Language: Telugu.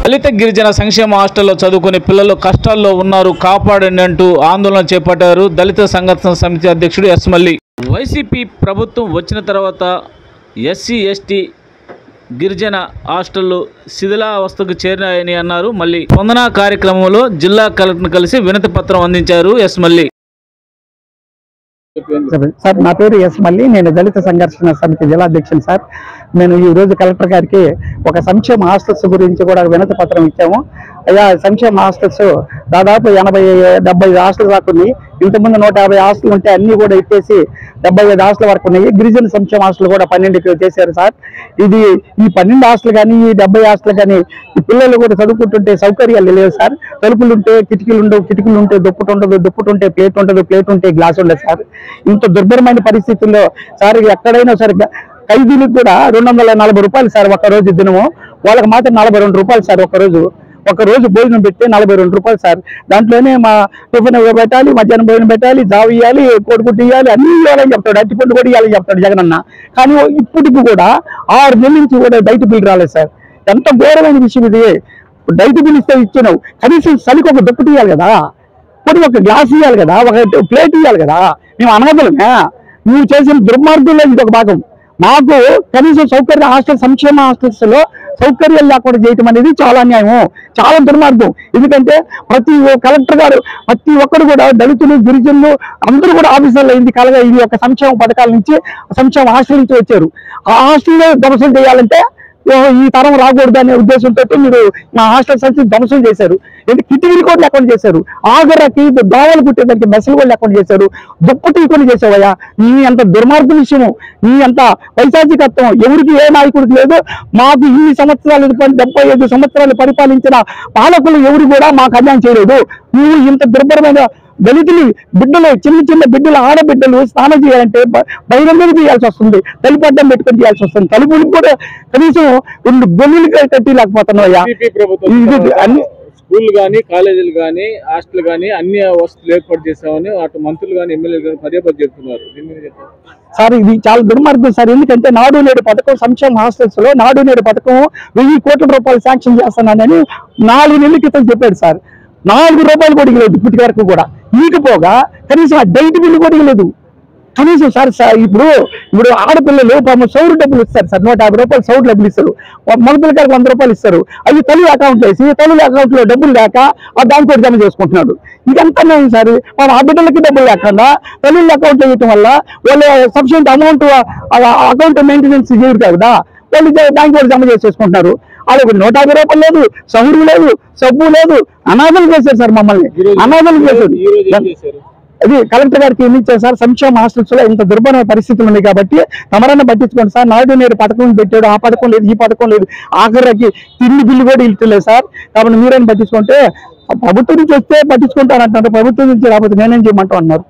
దళిత గిరిజన సంక్షేమ హాస్టల్లో చదువుకునే పిల్లలు కష్టాల్లో ఉన్నారు, కాపాడండి అంటూ ఆందోళన చేపట్టారు దళిత సంఘర్షణ సమితి అధ్యక్షుడు ఎస్ మల్లి. వైసీపీ ప్రభుత్వం వచ్చిన తర్వాత ఎస్సీ ఎస్టీ గిరిజన హాస్టళ్లు శిథిలావస్థకు చేరినాయని అన్నారు మల్లి. స్పందన కార్యక్రమంలో జిల్లా కలెక్టర్ను కలిసి వినతి పత్రం అందించారు ఎస్ మల్లి. సార్, నా పేరు ఎస్ మల్లి. నేను దళిత సంఘర్షణ సమితి జిల్లా అధ్యక్షుని సార్. నేను ఈ రోజు కలెక్టర్ గారికి ఒక సంక్షేమ హాస్టల్స్ గురించి కూడా వినతి పత్రం ఇచ్చాము. అయ్యా, సంక్షేమ హాస్టల్స్ దాదాపు 80-75 హాస్టల్ దాకా ఉన్నాయి. ఇంతకుముందు 150 హాస్టల్ ఉంటే అన్ని కూడా ఎత్తేసి 75 హాస్టల్ వరకు ఉన్నాయి. గిరిజన సంక్షేమ హాస్టల్ కూడా 12 చేశారు సార్. ఇది ఈ 12 హాస్టల్ కానీ ఈ 70 హాస్టల్ కానీ ఈ పిల్లలు కూడా చదువుకుంటుంటే సౌకర్యాలు లేవు సార్. తలుపులు ఉంటే కిటికీలు ఉండవు, కిటికీలు ఉంటే దుప్పటి ఉండదు, దుప్పటి ఉంటే ప్లేట్ ఉండదు, ప్లేట్ ఉంటే గ్లాస్ ఉండదు సార్. ఇంత దుర్భరమైన పరిస్థితుల్లో సార్ ఎక్కడైనా సరే ఖైదీలకు కూడా 240 రూపాయలు సార్ ఒక రోజు దినము. వాళ్ళకి మాత్రం 42 రూపాయలు సార్ ఒక రోజు భోజనం పెట్టి 42 రూపాయలు సార్. దాంట్లోనే మా టిఫిన్ పెట్టాలి, మధ్యాహ్నం భోజనం పెట్టాలి, జావు ఇవ్వాలి, కోడిగుడ్డు ఇవ్వాలి, అన్ని ఇవ్వాలని చెప్తాడు. అట్టిపండు కూడా ఇవ్వాలని చెప్తాడు జగనన్న. కానీ ఇప్పటికి కూడా 6 నెలల నుంచి కూడా డైట్ బిల్ రాలేదు సార్. ఎంత ఘోరమైన విషయం ఇది. డైట్ బిల్ ఇస్తే ఇచ్చినావు, కనీసం చలికి ఒక దుప్పటి ఇవ్వాలి కదా, పోటీ ఒక గ్లాస్ ఇవ్వాలి కదా, ఒక ప్లేట్ ఇవ్వాలి కదా. మేము అనగలమే. నువ్వు చేసిన దుర్మార్గంలో ఇది ఒక భాగం. మాకు కనీసం సంక్షేమ హాస్టల్స్ లో సౌకర్యాలు లేకుండా చేయటం అనేది చాలా అన్యాయము, చాలా దుర్మార్గం. ఎందుకంటే ప్రతి కలెక్టర్ గారు ప్రతి ఒక్కరు కూడా దళితులు గిరిజనులు అందరూ కూడా ఆఫీసర్లు అయింది కలగా ఇది ఒక సంక్షేమ పథకాల నుంచి సంక్షేమ హాస్టల్ నుంచి వచ్చారు. ఆ హాస్టల్లో ధ్వంసం చేయాలంటే ఈ తరం రాకూడదు అనే ఉద్దేశంతో మీరు మా హాస్టల్ సంస్థ ధ్వంసం చేశారు. కిటికీలు కూడా లేకుండా చేశారు. ఆగరకి దోవలు కుట్టేదానికి మెసలు కూడా లేకుండా చేశారు. దుప్పటి కూడా చేసావయ్యా. నీ అంత దుర్మార్గ విషయము, నీ అంత పైశాచికత్వం ఎవరికి ఏ నాయకుడికి లేదు. మాకు ఇన్ని సంవత్సరాలు 75 సంవత్సరాలు పరిపాలించిన పాలకులు ఎవరు కూడా మాకు అన్యాయం చేయలేదు. నువ్వు ఇంత దుర్భరమైన దళితులు బిడ్డలు, చిన్న బిడ్డలు, ఆడబిడ్డలు స్నానం చేయాలంటే బహిరంగంగా చేయాల్సి వస్తుంది, తలుపు అడ్డం పెట్టుకొని చేయాల్సి వస్తుంది. తలుపులకు కూడా కనీసం 2 గొల్లులు కట్టి లేకపోతున్నాయ్యా. స్కూల్ కానీ కాలేజీలు కానీ హాస్టల్ కానీ అన్ని వసతులు ఏర్పాటు చేశామని అటు మంత్రులు కానీ ఎమ్మెల్యేలు కానీ పదే చెప్తున్నారు. సార్, ఇది చాలా దుర్మార్గం సార్. ఎందుకంటే నాడు నేడు పథకం సంక్షేమ హాస్టల్స్ లో నాడు నేడు పథకం 1000 కోట్ల రూపాయలు శాంక్షన్ చేస్తానని 4 నెలల క్రితం చెప్పాడు సార్. 4 రూపాయలు కూడా ఇవ్వలేదు ఇప్పటి వరకు కూడా. ఈకపోగా కనీసం ఆ డైట్ బిల్లు కూడా ఇవ్వలేదు కనీసం సార్. ఇప్పుడు ఆడపిల్లలు సౌరు డబ్బులు ఇస్తారు సార్. 150 రూపాయలు సౌరు డబ్బులు ఇస్తారు. మగపిల్లకారికి 100 రూపాయలు ఇస్తారు. అవి తల్లి అకౌంట్ వేసి తల్లి అకౌంట్ లో డబ్బులు లేక ఆ బ్యాంక్ కూడా జమ చేసుకుంటున్నాడు. ఇదంతా నేను సార్ ఆ బిడ్డలకి డబ్బులు లేకుండా తల్లి అకౌంట్ వేయటం వల్ల వాళ్ళు సఫిషియంట్ అమౌంట్ అకౌంట్ మెయింటెనెన్స్ చేయరు కదా, వాళ్ళు బ్యాంక్ కూడా జమ చేసేసుకుంటున్నారు. వాళ్ళకి 150 రూపాయలు లేదు, సౌరు లేదు, సబ్బు లేదు. అనాథలు చేశారు సార్ మమ్మల్ని, అనాథలు చేశారు. అది కలెక్టర్ గారికి ఏమి ఇచ్చారు సార్. సంక్షేమ హాస్టల్స్ లో ఇంత దుర్భరమైన పరిస్థితులు ఉన్నాయి కాబట్టి తమరన్నా పట్టించుకోండి సార్. నాడు నేడు పథకం పెట్టాడు, ఆ పథకం లేదు, ఈ పథకం లేదు, ఆఖరికి తిండి బిల్లు కూడా ఇల్లులేదు సార్. కాబట్టి మీరైనా పట్టించుకుంటే ప్రభుత్వం నుంచి వస్తే పట్టించుకుంటారంటున్నారు, ప్రభుత్వం నుంచి రాకపోతే నేనేం చేయమంటా అన్నారు.